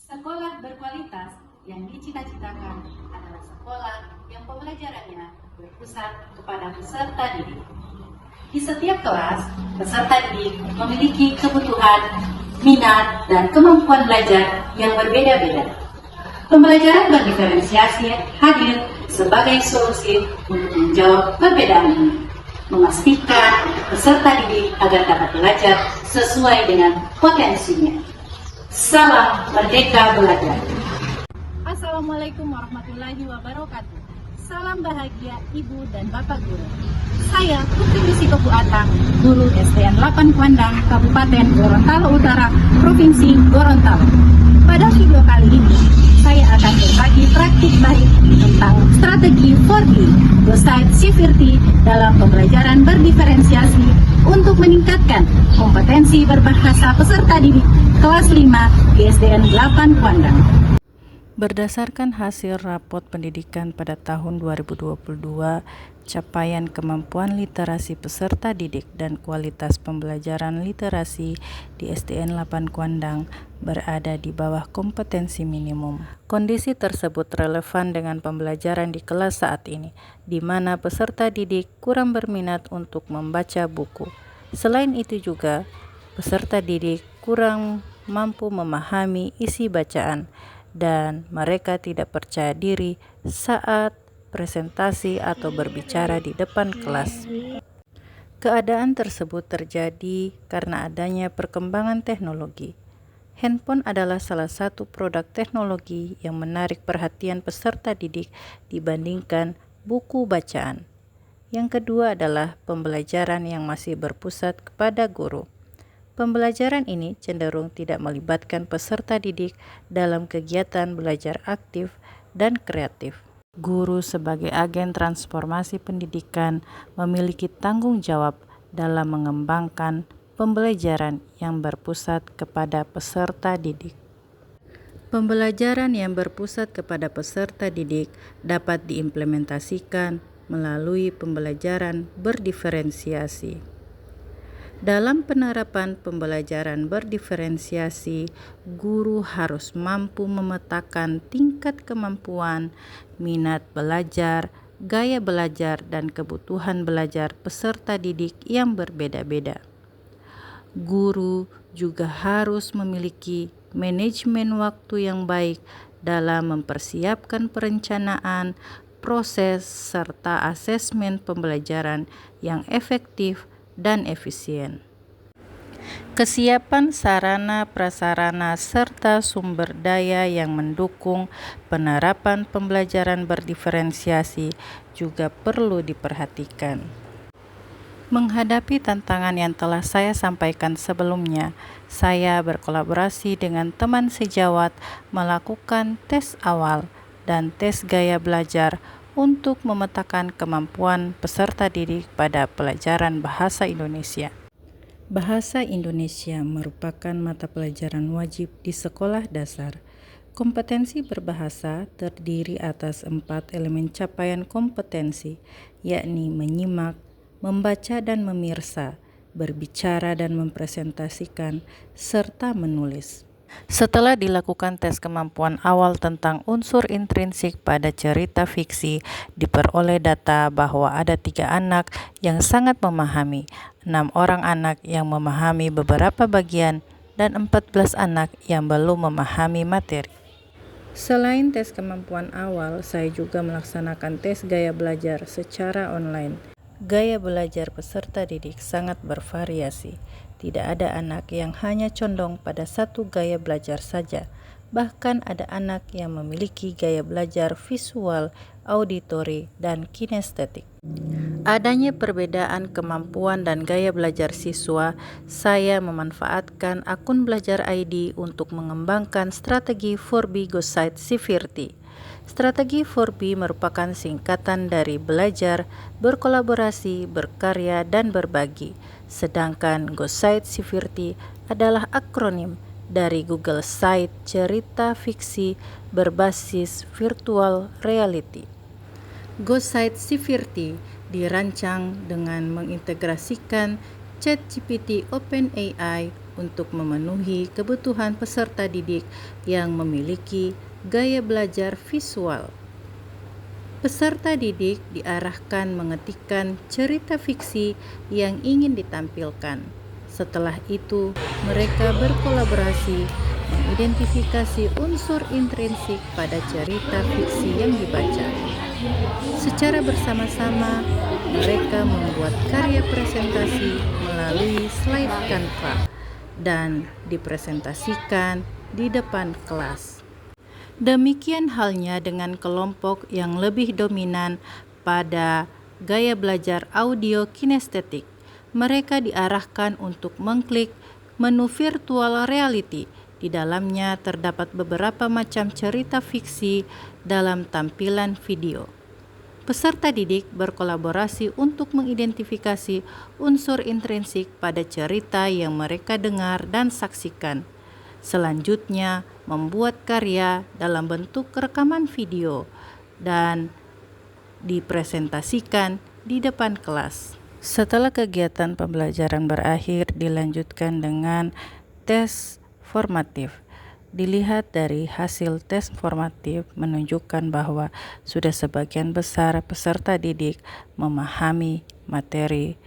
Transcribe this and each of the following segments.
Sekolah berkualitas yang dicita-citakan adalah sekolah yang pembelajarannya berpusat kepada peserta didik. Di setiap kelas, peserta didik memiliki kebutuhan, minat, dan kemampuan belajar yang berbeda-beda. Pembelajaran berdiferensiasi hadir sebagai solusi untuk menjawab perbedaan ini, memastikan peserta didik agar dapat belajar sesuai dengan potensinya. Salam Merdeka Belajar. Assalamualaikum warahmatullahi wabarakatuh. Salam bahagia Ibu dan Bapak Guru. Saya Putri Risiko Buatang, Guru SDN 8 Kuandang, Kabupaten Gorontalo Utara, Provinsi Gorontalo. Pada video kali ini, saya akan berbagi praktik baik tentang strategi 4D, Goside Civility dalam pembelajaran berdiferensiasi untuk meningkatkan kompetensi berbahasa peserta didik kelas 5 di SDN 8 Kuandang. Berdasarkan hasil rapot pendidikan pada tahun 2022, capaian kemampuan literasi peserta didik dan kualitas pembelajaran literasi di SDN 8 Kuandang berada di bawah kompetensi minimum. Kondisi tersebut relevan dengan pembelajaran di kelas saat ini, di mana peserta didik kurang berminat untuk membaca buku. Selain itu juga, peserta didik kurang mampu memahami isi bacaan, dan mereka tidak percaya diri saat presentasi atau berbicara di depan kelas. Keadaan tersebut terjadi karena adanya perkembangan teknologi. Handphone adalah salah satu produk teknologi yang menarik perhatian peserta didik dibandingkan buku bacaan. Yang kedua adalah pembelajaran yang masih berpusat kepada guru. Pembelajaran ini cenderung tidak melibatkan peserta didik dalam kegiatan belajar aktif dan kreatif. Guru sebagai agen transformasi pendidikan memiliki tanggung jawab dalam mengembangkan pembelajaran yang berpusat kepada peserta didik. Pembelajaran yang berpusat kepada peserta didik dapat diimplementasikan melalui pembelajaran berdiferensiasi. Dalam penerapan pembelajaran berdiferensiasi, guru harus mampu memetakan tingkat kemampuan, minat belajar, gaya belajar, dan kebutuhan belajar peserta didik yang berbeda-beda. Guru juga harus memiliki manajemen waktu yang baik dalam mempersiapkan perencanaan, proses, serta asesmen pembelajaran yang efektif dan efisien. Kesiapan sarana prasarana serta sumber daya yang mendukung penerapan pembelajaran berdiferensiasi juga perlu diperhatikan. Menghadapi tantangan yang telah saya sampaikan sebelumnya, saya berkolaborasi dengan teman sejawat melakukan tes awal dan tes gaya belajar untuk memetakan kemampuan peserta didik pada pelajaran bahasa Indonesia. Bahasa Indonesia merupakan mata pelajaran wajib di sekolah dasar. Kompetensi berbahasa terdiri atas 4 elemen capaian kompetensi, yakni menyimak, membaca dan memirsa, berbicara dan mempresentasikan, serta menulis. Setelah dilakukan tes kemampuan awal tentang unsur intrinsik pada cerita fiksi, diperoleh data bahwa ada 3 anak yang sangat memahami, 6 orang anak yang memahami beberapa bagian, dan 14 anak yang belum memahami materi. Selain tes kemampuan awal, saya juga melaksanakan tes gaya belajar secara online. Gaya belajar peserta didik sangat bervariasi. Tidak ada anak yang hanya condong pada satu gaya belajar saja. Bahkan ada anak yang memiliki gaya belajar visual, auditori, dan kinestetik. Adanya perbedaan kemampuan dan gaya belajar siswa, saya memanfaatkan akun Belajar ID untuk mengembangkan strategi 4B Goside Civility. Strategi 4B merupakan singkatan dari belajar, berkolaborasi, berkarya, dan berbagi. Sedangkan Goside Civility adalah akronim dari Google Site cerita fiksi berbasis virtual reality. Goside Civility dirancang dengan mengintegrasikan ChatGPT OpenAI untuk memenuhi kebutuhan peserta didik yang memiliki gaya belajar visual. Peserta didik diarahkan mengetikkan cerita fiksi yang ingin ditampilkan. Setelah itu, mereka berkolaborasi mengidentifikasi unsur intrinsik pada cerita fiksi yang dibaca. Secara bersama-sama, mereka membuat karya presentasi melalui slide Canva dan dipresentasikan di depan kelas. Demikian halnya dengan kelompok yang lebih dominan pada gaya belajar audio kinestetik. Mereka diarahkan untuk mengklik menu virtual reality. Di dalamnya terdapat beberapa macam cerita fiksi dalam tampilan video. Peserta didik berkolaborasi untuk mengidentifikasi unsur intrinsik pada cerita yang mereka dengar dan saksikan. Selanjutnya, membuat karya dalam bentuk rekaman video dan dipresentasikan di depan kelas. Setelah kegiatan pembelajaran berakhir, dilanjutkan dengan tes formatif. Dilihat dari hasil tes formatif menunjukkan bahwa sudah sebagian besar peserta didik memahami materi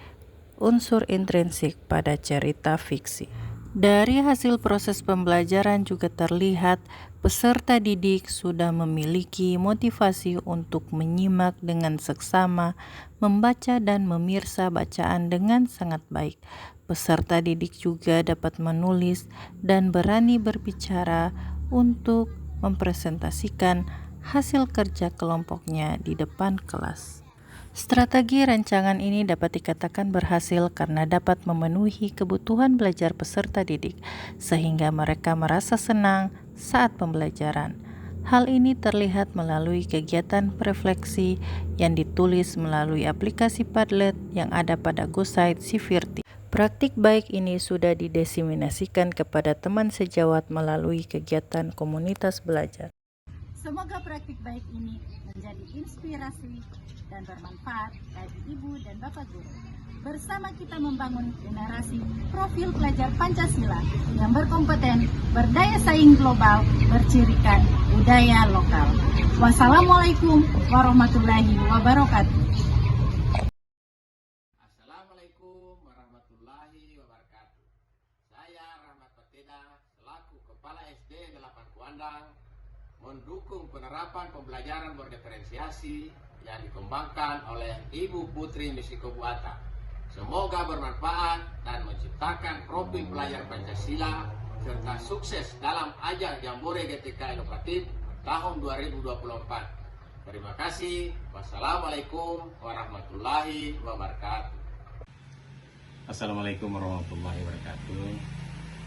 unsur intrinsik pada cerita fiksi. Dari hasil proses pembelajaran juga terlihat peserta didik sudah memiliki motivasi untuk menyimak dengan seksama, membaca dan memirsa bacaan dengan sangat baik. Peserta didik juga dapat menulis dan berani berbicara untuk mempresentasikan hasil kerja kelompoknya di depan kelas. Strategi rancangan ini dapat dikatakan berhasil karena dapat memenuhi kebutuhan belajar peserta didik, sehingga mereka merasa senang saat pembelajaran. Hal ini terlihat melalui kegiatan refleksi yang ditulis melalui aplikasi Padlet yang ada pada GoSite Sivirti. Praktik baik ini sudah didiseminasikan kepada teman sejawat melalui kegiatan komunitas belajar. Semoga praktik baik ini menjadi inspirasi dan bermanfaat bagi Ibu dan Bapak Guru. Bersama kita membangun generasi profil pelajar Pancasila yang berkompeten, berdaya saing global, bercirikan budaya lokal. Wassalamualaikum warahmatullahi wabarakatuh. Assalamualaikum warahmatullahi wabarakatuh. Saya Rahmat Pateda selaku Kepala SD 8 Kuandang mendukung penerapan pembelajaran berdiferensiasi yang dikembangkan oleh Ibu Putri Misiko Buata. Semoga bermanfaat dan menciptakan profil pelajar Pancasila serta sukses dalam ajang Jambore GTK Inovatif tahun 2024. Terima kasih. Wassalamualaikum warahmatullahi wabarakatuh. Assalamualaikum warahmatullahi wabarakatuh.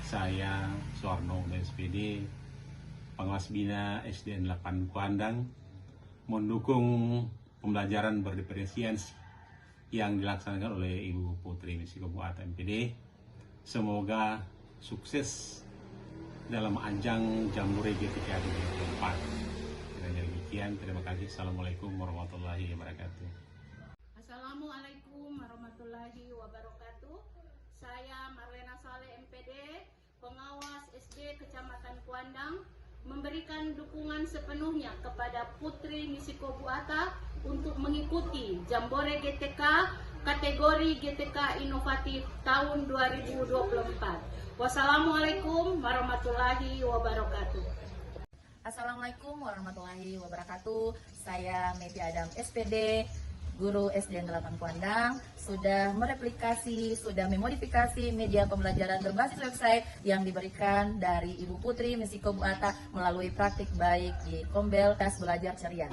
Saya Suwarno SPD, Pengawas Bina SDN 8 Kuandang, mendukung pembelajaran berdiferensiasi yang dilaksanakan oleh Ibu Putri Misiko Buata MPD. Semoga sukses dalam ajang Jambore GTK 2024. Kiranya demikian, terima kasih. Assalamualaikum warahmatullahi wabarakatuh. Assalamualaikum warahmatullahi wabarakatuh. Saya Marlena Saleh MPD, Pengawas SD Kecamatan Kuandang, memberikan dukungan sepenuhnya kepada Putri Misiko Buata untuk mengikuti Jambore GTK kategori GTK Inovatif tahun 2024. Wassalamualaikum warahmatullahi wabarakatuh. Assalamualaikum warahmatullahi wabarakatuh. Saya Meti Adam SPD, Guru SDN 8 Kuandang, sudah mereplikasi, sudah memodifikasi media pembelajaran berbasis website yang diberikan dari Ibu Putri Misiko Buata melalui praktik baik di Kombel Tas Belajar Ceria.